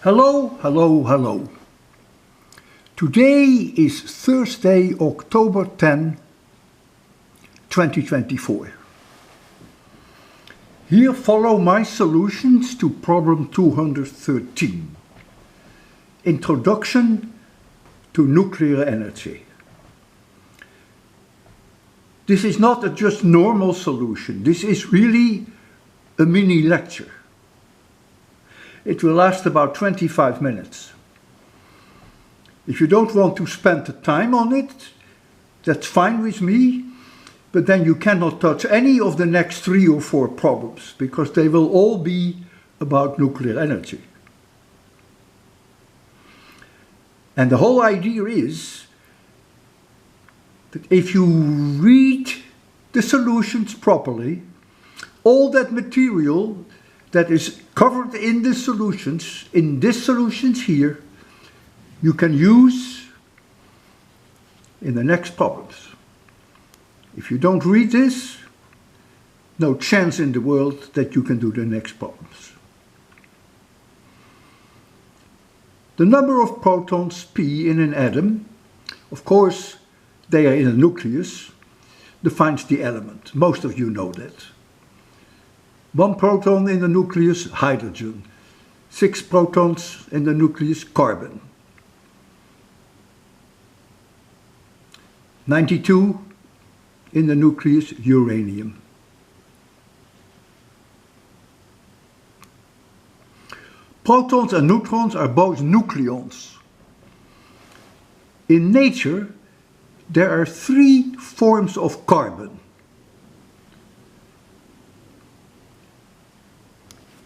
Hello, hello, hello. Today is Thursday, October 10, 2024. Here follow my solutions to problem 213. Introduction to nuclear energy. This is not a just normal solution. This is really a mini lecture. It will last about 25 minutes. If you don't want to spend the time on it, that's fine with me, but then you cannot touch any of the next 3 or 4 problems, because they will all be about nuclear energy. And the whole idea is that if you read the solutions properly, all that material that is covered in the solutions, in these solutions here, you can use in the next problems. If you don't read this, no chance in the world that you can do the next problems. The number of protons p in an atom, of course they are in a nucleus, defines the element. Most of you know that. 1 proton in the nucleus, hydrogen. 6 protons in the nucleus, carbon. 92 in the nucleus, uranium. Protons and neutrons are both nucleons. In nature, there are 3 forms of carbon.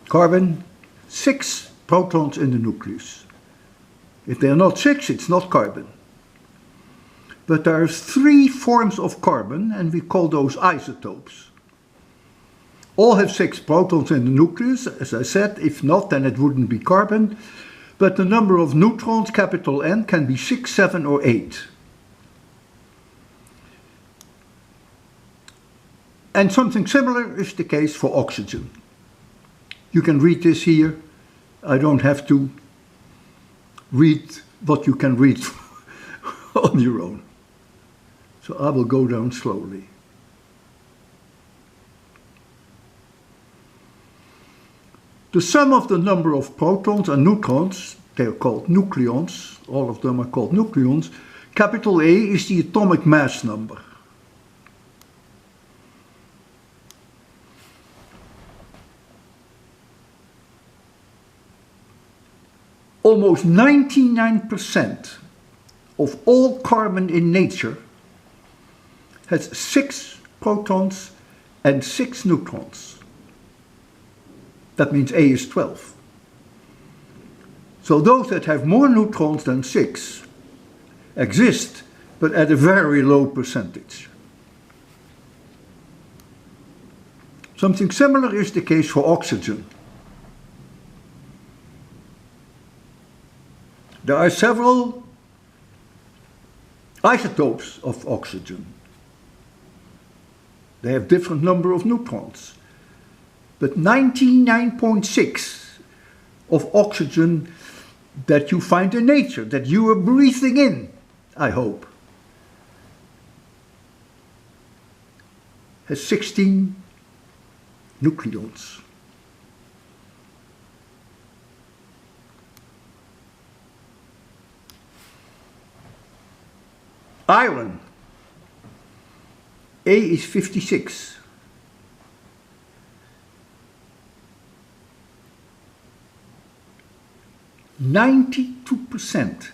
Carbon, 6 protons in the nucleus. If they are not 6, it's not carbon. But there are 3 forms of carbon, and we call those isotopes. All have 6 protons in the nucleus, as I said. If not, then it wouldn't be carbon. But the number of neutrons, capital N, can be 6, 7 or 8. And something similar is the case for oxygen. You can read this here. I don't have to read what you can read on your own. So I will go down slowly. The sum of the number of protons and neutrons, they are called nucleons, all of them are called nucleons. Capital A is the atomic mass number. Almost 99% of all carbon in nature has 6 protons and 6 neutrons. That means A is 12. So those that have more neutrons than 6 exist, but at a very low percentage. Something similar is the case for oxygen. There are several isotopes of oxygen. They have different number of neutrons. But 99.6 of oxygen that you find in nature, that you are breathing in, I hope, has 16 nucleons. Iron, A is 56. (92%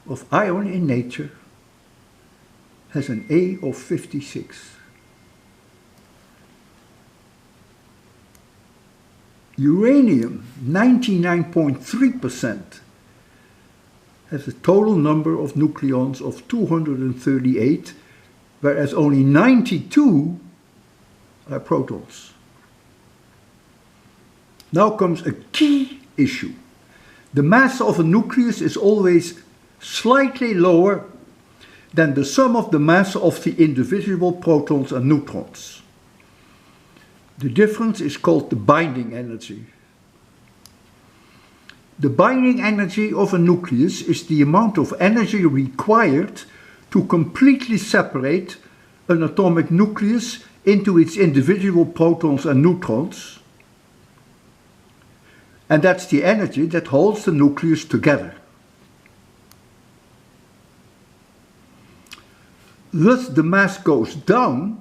of iron in nature has an A of 56. Uranium, 99.3%, has a total number of nucleons of 238, whereas only 92 are protons. Now comes a key issue. The mass of a nucleus is always slightly lower than the sum of the mass of the individual protons and neutrons. The difference is called the binding energy. The binding energy of a nucleus is the amount of energy required to completely separate an atomic nucleus into its individual protons and neutrons. And that's the energy that holds the nucleus together. Thus, the mass goes down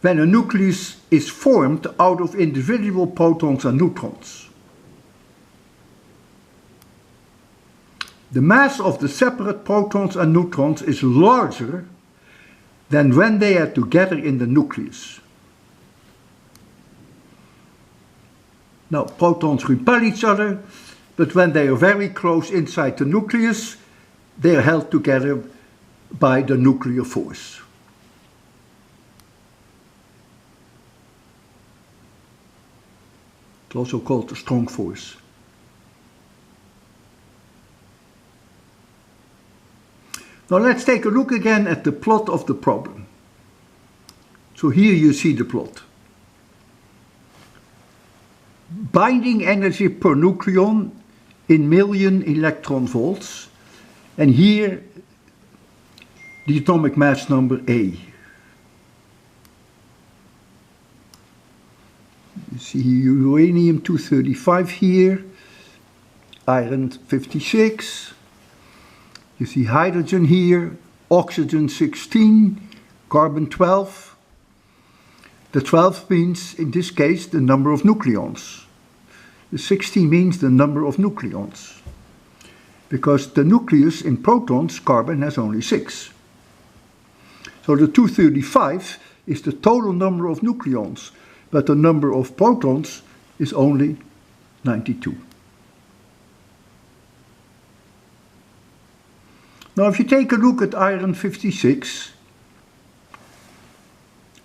when a nucleus is formed out of individual protons and neutrons. The mass of the separate protons and neutrons is larger than when they are together in the nucleus. Now, protons repel each other, but when they are very close inside the nucleus, they are held together by the nuclear force. It's also called the strong force. Now let's take a look again at the plot of the problem. So here you see the plot. Binding energy per nucleon in million electron volts, and here the atomic mass number A. You see uranium 235 here, iron 56. You see hydrogen here, oxygen 16, carbon 12. The 12 means, in this case, the number of nucleons. The 16 means the number of nucleons. Because the nucleus in protons, carbon has only 6. So the 235 is the total number of nucleons, but the number of protons is only 92. Now if you take a look at iron 56,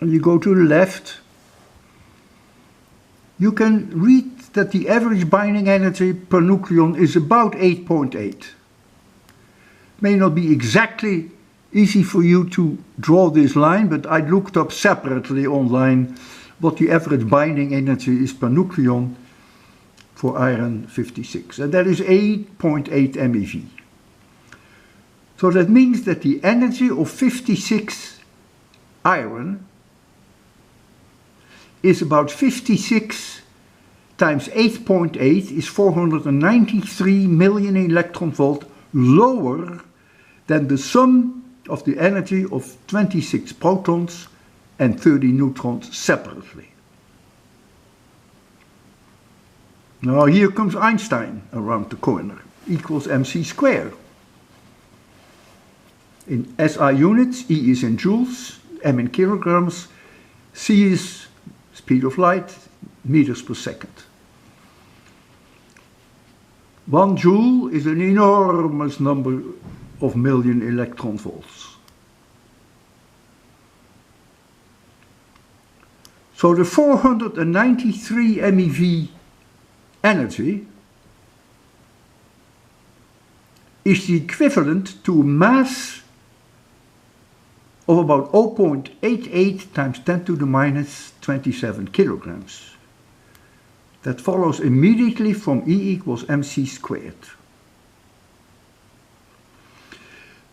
and you go to the left, you can read that the average binding energy per nucleon is about 8.8. May not be exactly easy for you to draw this line, but I looked up separately online what the average binding energy is per nucleon for iron 56, and that is 8.8 MeV. So that means that the energy of 56 iron is about 56 times 8.8 is 493 million electron volt lower than the sum of the energy of 26 protons and 30 neutrons separately. Now here comes Einstein around the corner, equals mc squared. In SI units, E is in joules, M in kilograms, C is speed of light, meters per second. 1 joule is an enormous number of million electron volts. So the 493 MeV energy is the equivalent to a mass of about 0.88 times 10 to the minus 27 kilograms. That follows immediately from E equals mc squared.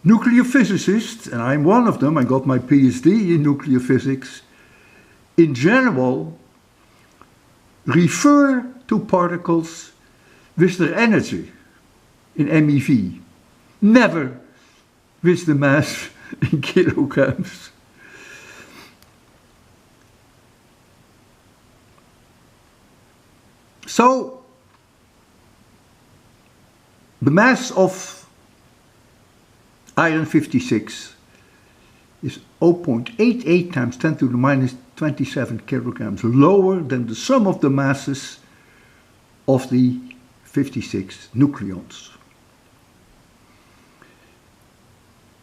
Nuclear physicists, and I'm one of them, I got my PhD in nuclear physics, in general refer to particles with their energy in MeV, never with the mass in kilograms. So the mass of iron 56 is 0.88 times 10 to the minus 27 kilograms lower than the sum of the masses of the 56 nucleons.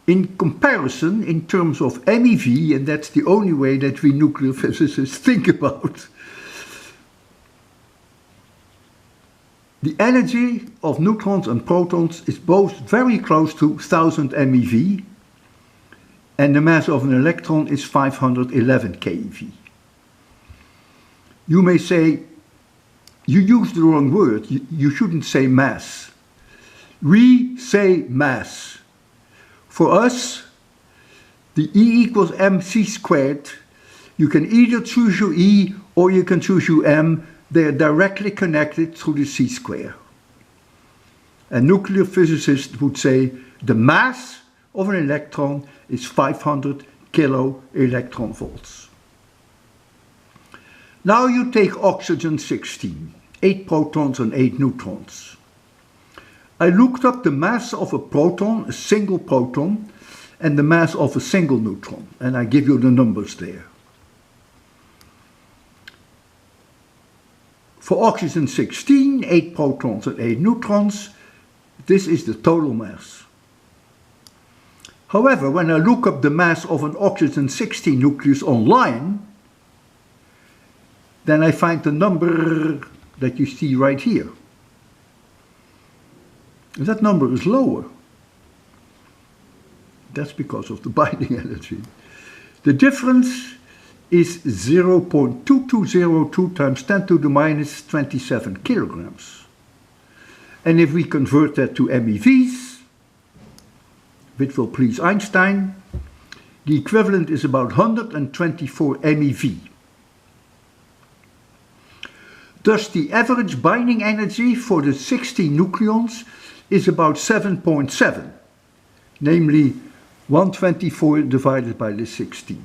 In comparison, in terms of MeV, and that's the only way that we nuclear physicists think about, the energy of neutrons and protons is both very close to 1000 MeV, and the mass of an electron is 511 keV. You may say, you used the wrong word. You shouldn't say mass. We say mass. For us, the E equals mc squared. You can either choose your E or you can choose your m. They are directly connected through the c square. A nuclear physicist would say the mass of an electron is 500 kilo electron volts. Now you take oxygen 16, 8 protons and 8 neutrons. I looked up the mass of a proton, a single proton, and the mass of a single neutron, and I give you the numbers there. For oxygen 16, 8 protons and 8 neutrons, this is the total mass. However, when I look up the mass of an oxygen 16 nucleus online, then I find the number that you see right here. And that number is lower. That's because of the binding energy. The difference is 0.2202 times 10 to the minus 27 kilograms. And if we convert that to MeVs, which will please Einstein, the equivalent is about 124 MeV. Thus the average binding energy for the 16 nucleons is about 7.7, namely 124 divided by the 16,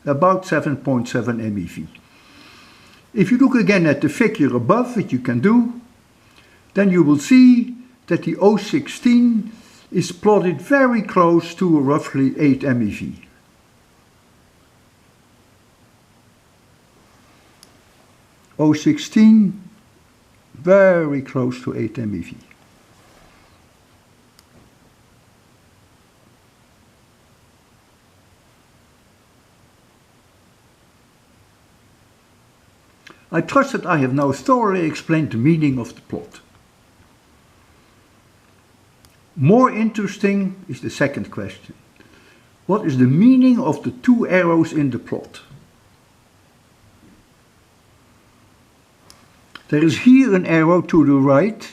about 7.7 MeV. If you look again at the figure above, which you can do, then you will see that the O16 is plotted very close to roughly 8 MeV. O16 very close to 8 MeV. I trust that I have now thoroughly explained the meaning of the plot. More interesting is the second question. What is the meaning of the two arrows in the plot? There is here an arrow to the right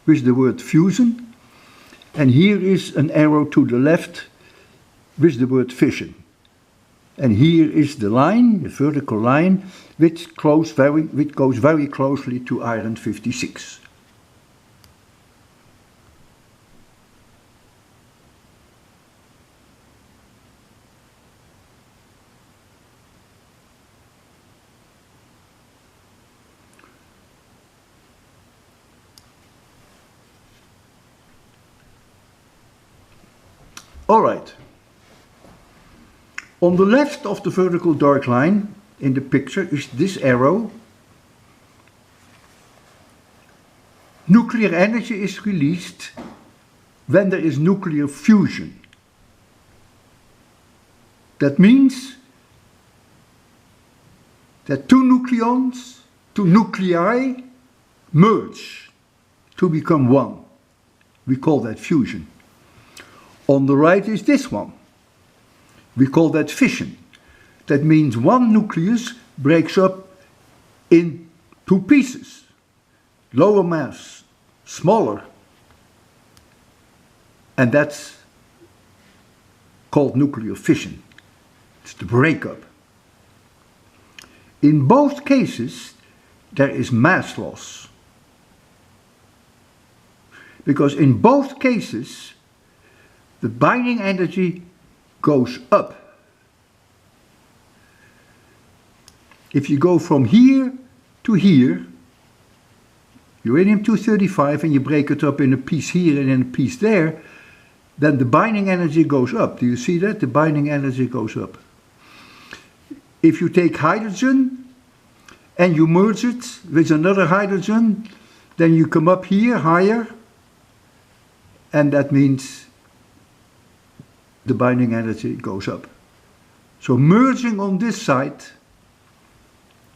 with the word fusion, and here is an arrow to the left with the word fission. And here is the line, the vertical line, which goes very closely to iron 56. All right. On the left of the vertical dark line in the picture is this arrow. Nuclear energy is released when there is nuclear fusion. That means that two nucleons, two nuclei, merge to become one. We call that fusion. On the right is this one. We call that fission. That means one nucleus breaks up in two pieces. Lower mass, smaller. And that's called nuclear fission. It's the breakup. In both cases, there is mass loss. Because in both cases, the binding energy goes up. If you go from here to here, uranium-235, and you break it up in a piece here and in a piece there, then the binding energy goes up. Do you see that? The binding energy goes up. If you take hydrogen and you merge it with another hydrogen, then you come up here higher, and that means the binding energy goes up. So merging on this side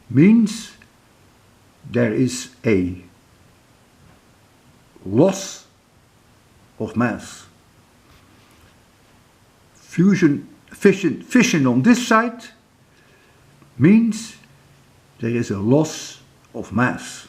means there is a loss of mass. Fission on this side means there is a loss of mass.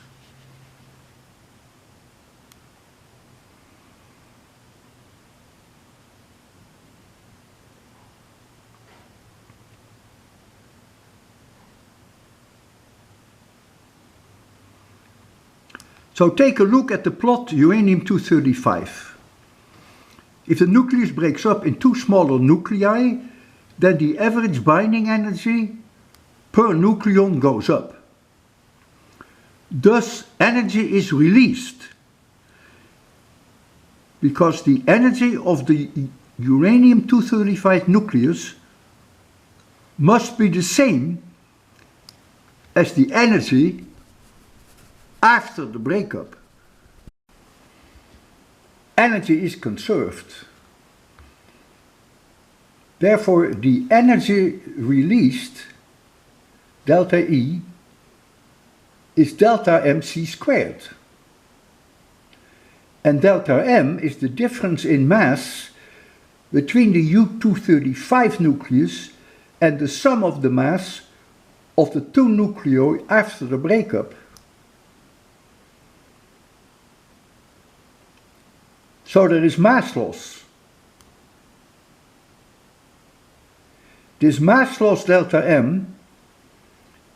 So take a look at the plot uranium-235. If the nucleus breaks up in two smaller nuclei, then the average binding energy per nucleon goes up. Thus, energy is released because the energy of the uranium-235 nucleus must be the same as the energy after the breakup. Energy is conserved. Therefore, the energy released, delta E, is delta mc squared. And delta m is the difference in mass between the U-235 nucleus and the sum of the mass of the two nuclei after the breakup. So there is mass loss. This mass loss delta m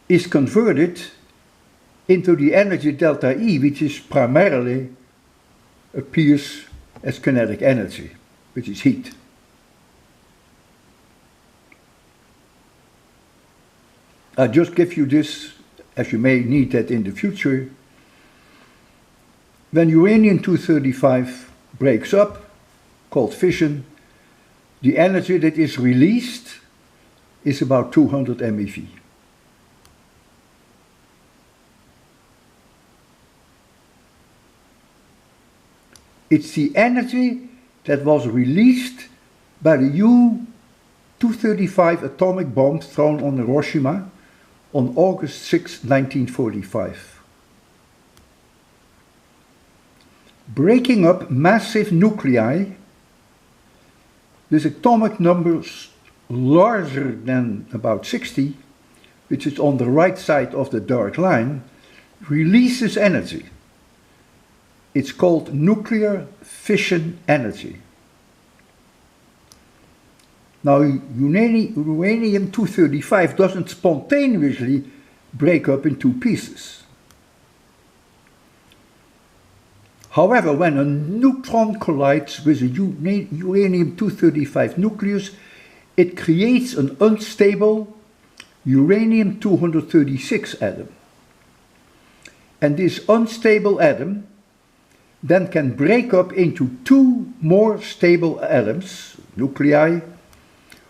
is converted into the energy delta E, which is primarily appears as kinetic energy, which is heat. I'll just give you this, as you may need that in the future. When uranium-235 breaks up, called fission, the energy that is released is about 200 MeV. It's the energy that was released by the U-235 atomic bomb thrown on Hiroshima on August 6, 1945. Breaking up massive nuclei with atomic numbers larger than about 60, which is on the right side of the dark line, releases energy. It's called nuclear fission energy. Now, uranium-235 doesn't spontaneously break up in two pieces. However, when a neutron collides with a uranium-235 nucleus, it creates an unstable uranium-236 atom. And this unstable atom then can break up into two more stable atoms, nuclei,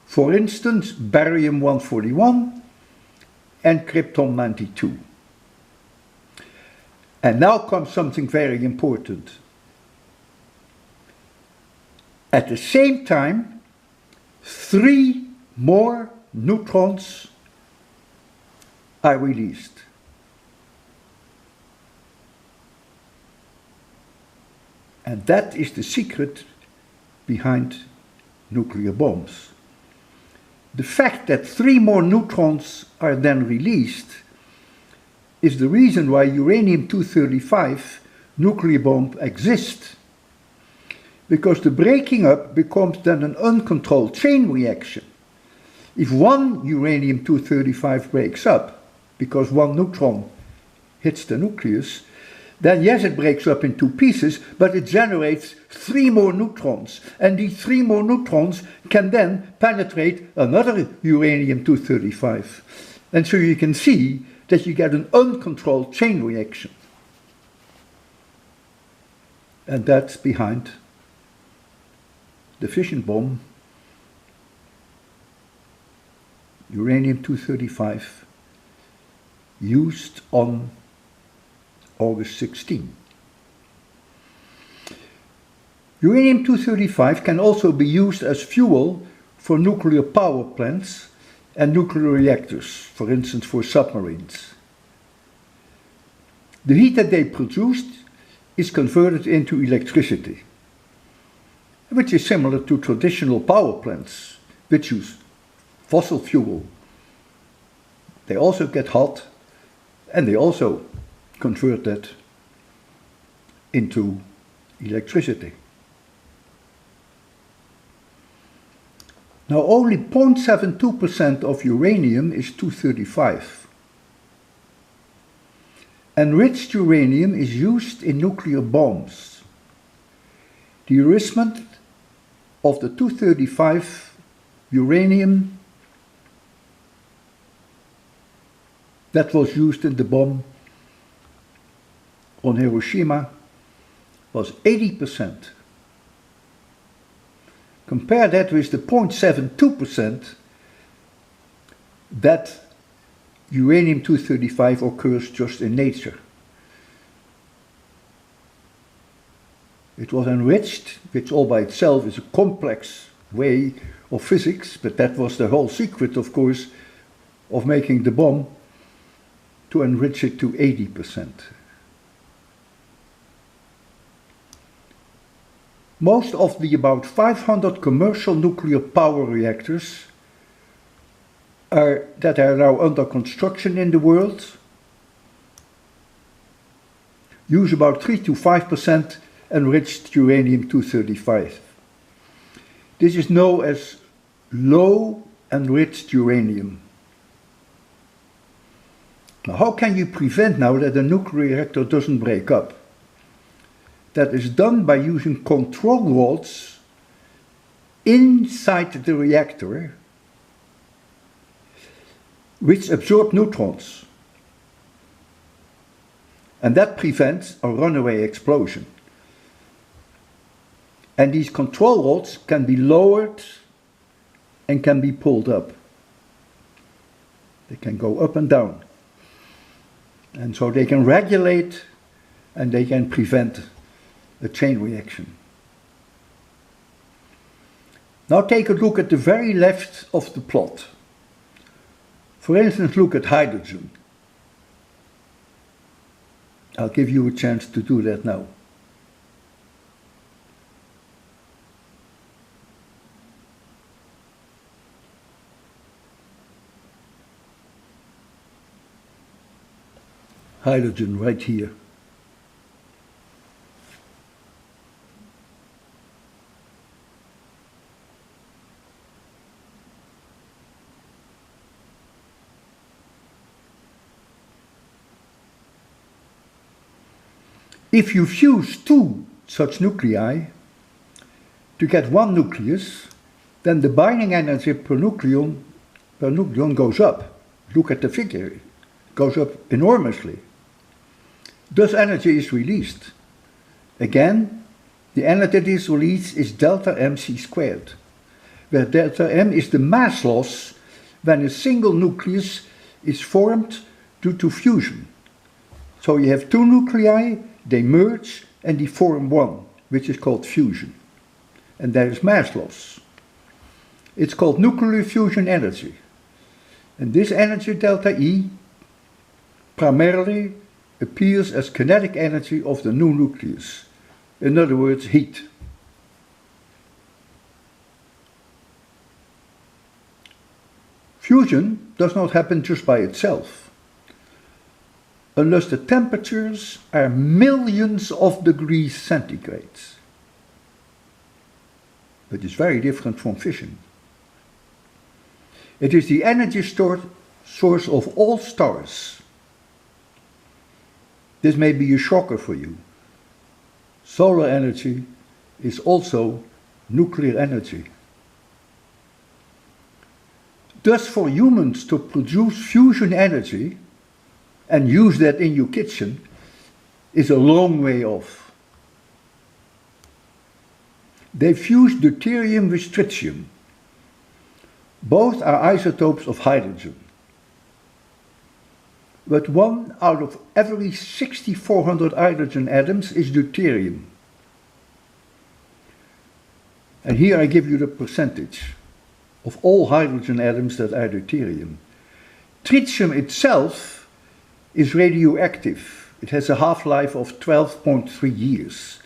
for instance, barium-141 and krypton-92. And now comes something very important. At the same time, three more neutrons are released. And that is the secret behind nuclear bombs. The fact that three more neutrons are then released is the reason why uranium-235 nuclear bomb exists. Because the breaking up becomes then an uncontrolled chain reaction. If one uranium-235 breaks up, because one neutron hits the nucleus, then yes, it breaks up in two pieces, but it generates three more neutrons. And these three more neutrons can then penetrate another uranium-235. And so you can see that you get an uncontrolled chain reaction. And that's behind the fission bomb, uranium-235, used on August 16. Uranium-235 can also be used as fuel for nuclear power plants and nuclear reactors, for instance for submarines. The heat that they produced is converted into electricity, which is similar to traditional power plants, which use fossil fuel. They also get hot, and they also convert that into electricity. Now only 0.72% of uranium is 235. Enriched uranium is used in nuclear bombs. The enrichment of the 235 uranium that was used in the bomb on Hiroshima was 80%. Compare that with the 0.72% that uranium-235 occurs just in nature. It was enriched, which all by itself is a complex way of physics, but that was the whole secret, of course, of making the bomb, to enrich it to 80%. Most of the about 500 commercial nuclear power reactors that are now under construction in the world use about 3 to 5% enriched uranium-235. This is known as low enriched uranium. Now, how can you prevent now that a nuclear reactor doesn't break up? That is done by using control rods inside the reactor which absorb neutrons. And that prevents a runaway explosion. And these control rods can be lowered and can be pulled up. They can go up and down. And so they can regulate and they can prevent a chain reaction. Now take a look at the very left of the plot. For instance, look at hydrogen. I'll give you a chance to do that now. Hydrogen right here. If you fuse two such nuclei to get one nucleus, then the binding energy per nucleon goes up. Look at the figure, it goes up enormously. Thus energy is released. Again, the energy that is released is delta mc squared, where delta m is the mass loss when a single nucleus is formed due to fusion. So you have two nuclei, they merge and they form one, which is called fusion. And there is mass loss. It's called nuclear fusion energy. And this energy, delta E, primarily appears as kinetic energy of the new nucleus. In other words, heat. Fusion does not happen just by itself, unless the temperatures are millions of degrees centigrade. But it's very different from fission. It is the energy source of all stars. This may be a shocker for you. Solar energy is also nuclear energy. Thus, for humans to produce fusion energy and use that in your kitchen is a long way off. They fuse deuterium with tritium. Both are isotopes of hydrogen. But 1 out of every 6,400 hydrogen atoms is deuterium. And here I give you the percentage of all hydrogen atoms that are deuterium. Tritium itself is radioactive. It has a half-life of 12.3 years.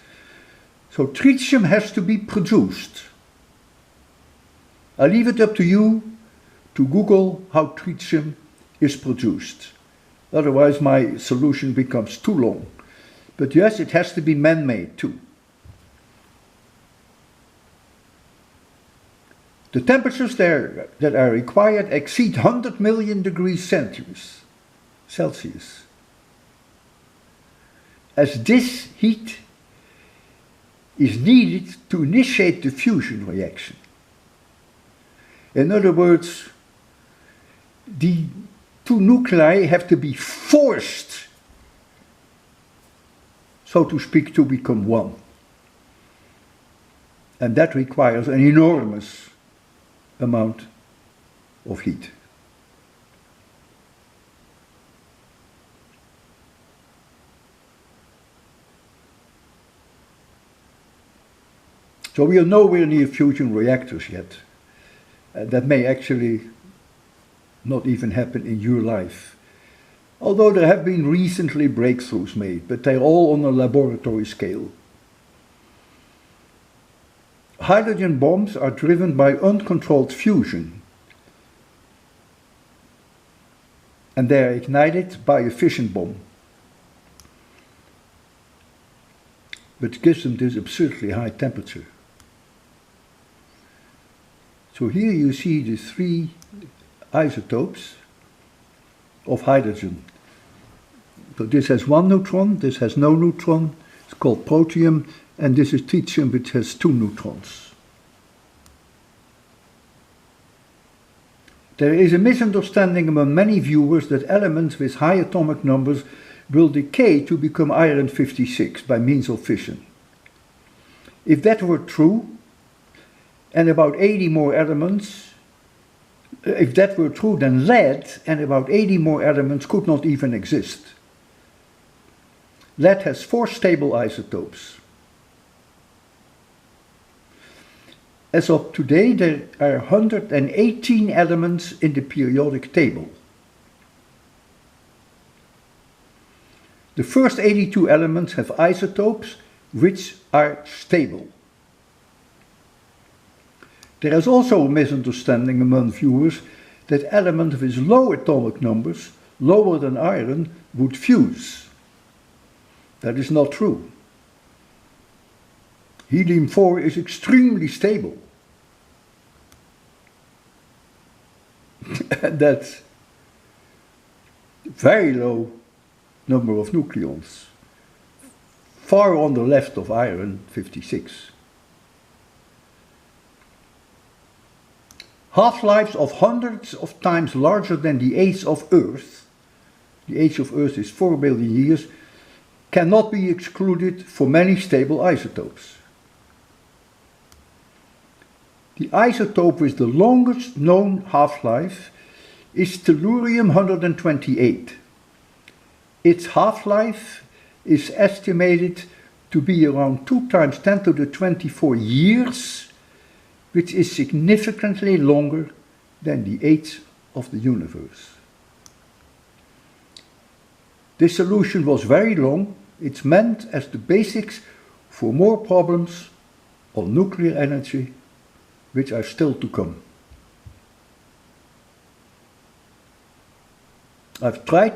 So tritium has to be produced. I leave it up to you to Google how tritium is produced. Otherwise my solution becomes too long. But yes, it has to be man-made too. The temperatures there that are required exceed 100 million degrees Celsius. as this heat is needed to initiate the fusion reaction. In other words, the two nuclei have to be forced, so to speak, to become one. And that requires an enormous amount of heat. So we are nowhere near fusion reactors yet. That may actually not even happen in your life. Although there have been recently breakthroughs made, but they're all on a laboratory scale. Hydrogen bombs are driven by uncontrolled fusion, and they are ignited by a fission bomb, which gives them this absurdly high temperature. So here you see the three isotopes of hydrogen. So this has one neutron, this has no neutron, it's called protium, and this is tritium, which has two neutrons. There is a misunderstanding among many viewers that elements with high atomic numbers will decay to become iron 56 by means of fission. If that were true, and about 80 more elements, if that were true, then lead and about 80 more elements could not even exist. Lead has 4 stable isotopes. As of today, there are 118 elements in the periodic table. The first 82 elements have isotopes which are stable. There is also a misunderstanding among viewers that elements with low atomic numbers, lower than iron, would fuse. That is not true. Helium-4 is extremely stable. And that's very low number of nucleons, far on the left of iron 56. Half-lives of hundreds of times larger than the age of Earth, the age of Earth is 4 billion years, cannot be excluded for many stable isotopes. The isotope with the longest known half-life is tellurium-128. Its half-life is estimated to be around 2 times 10 to the 24 years, which is significantly longer than the age of the universe. This solution was very long. It's meant as the basics for more problems on nuclear energy, which are still to come. I've tried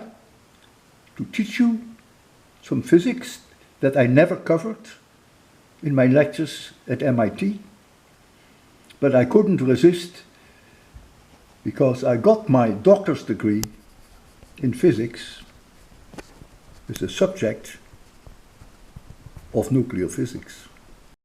to teach you some physics that I never covered in my lectures at MIT, but I couldn't resist because I got my doctor's degree in physics with the subject of nuclear physics.